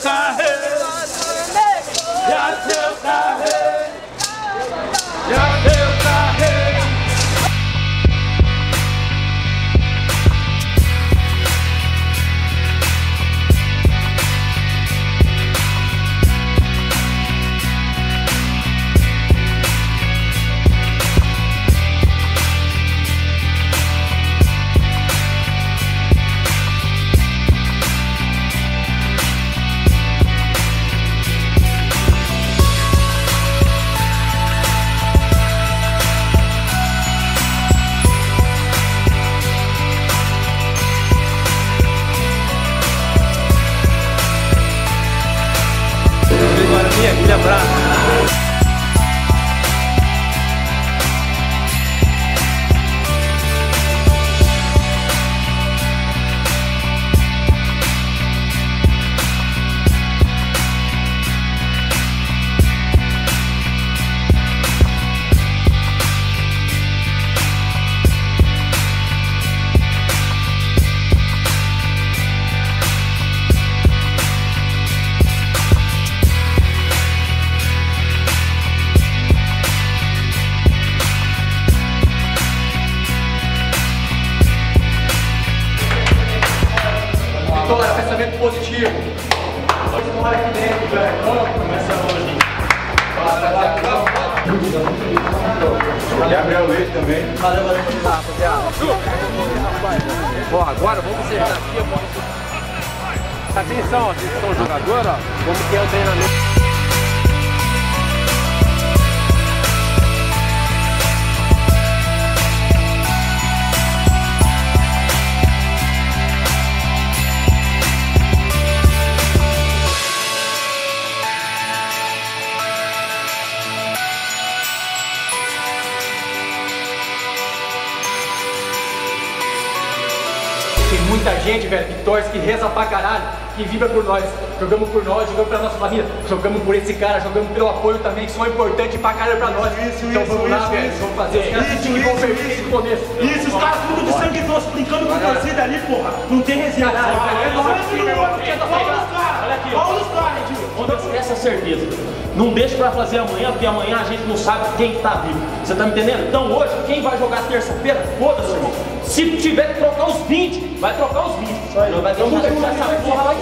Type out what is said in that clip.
carreiro, já deu carreiro, já deu carreiro. Aquele abraço. Vitória, pensamento positivo. Vitória aqui dentro, velho. Começa hoje. Gabriel Leite também. Valeu, rapaziada. Ó, agora vamos acertar aqui. Atenção, ó, vocês são jogadores, ó. Como que é o treinamento? Tem muita gente, velho, que torce, que reza pra caralho, que vibra por nós. Jogamos por nós, jogamos pela nossa família, jogamos por esse cara, jogamos pelo apoio também, que são importantes pra caralho pra nós. Então vamos lá, velho, vamos fazer. Os caras que vão perder desde o começo. Isso, os caras tudo de sangue doce, brincando com torcida ali, porra. Não tem resenha. Olha aqui, ó. Não esquece a certeza. Não deixa pra fazer amanhã, porque amanhã a gente não sabe quem tá vivo. Você tá me entendendo? Então hoje, quem vai jogar terça-feira, foda-se, irmão. Se tiver que trocar os 20, vai trocar os 20. Não vai deixar essa porra lá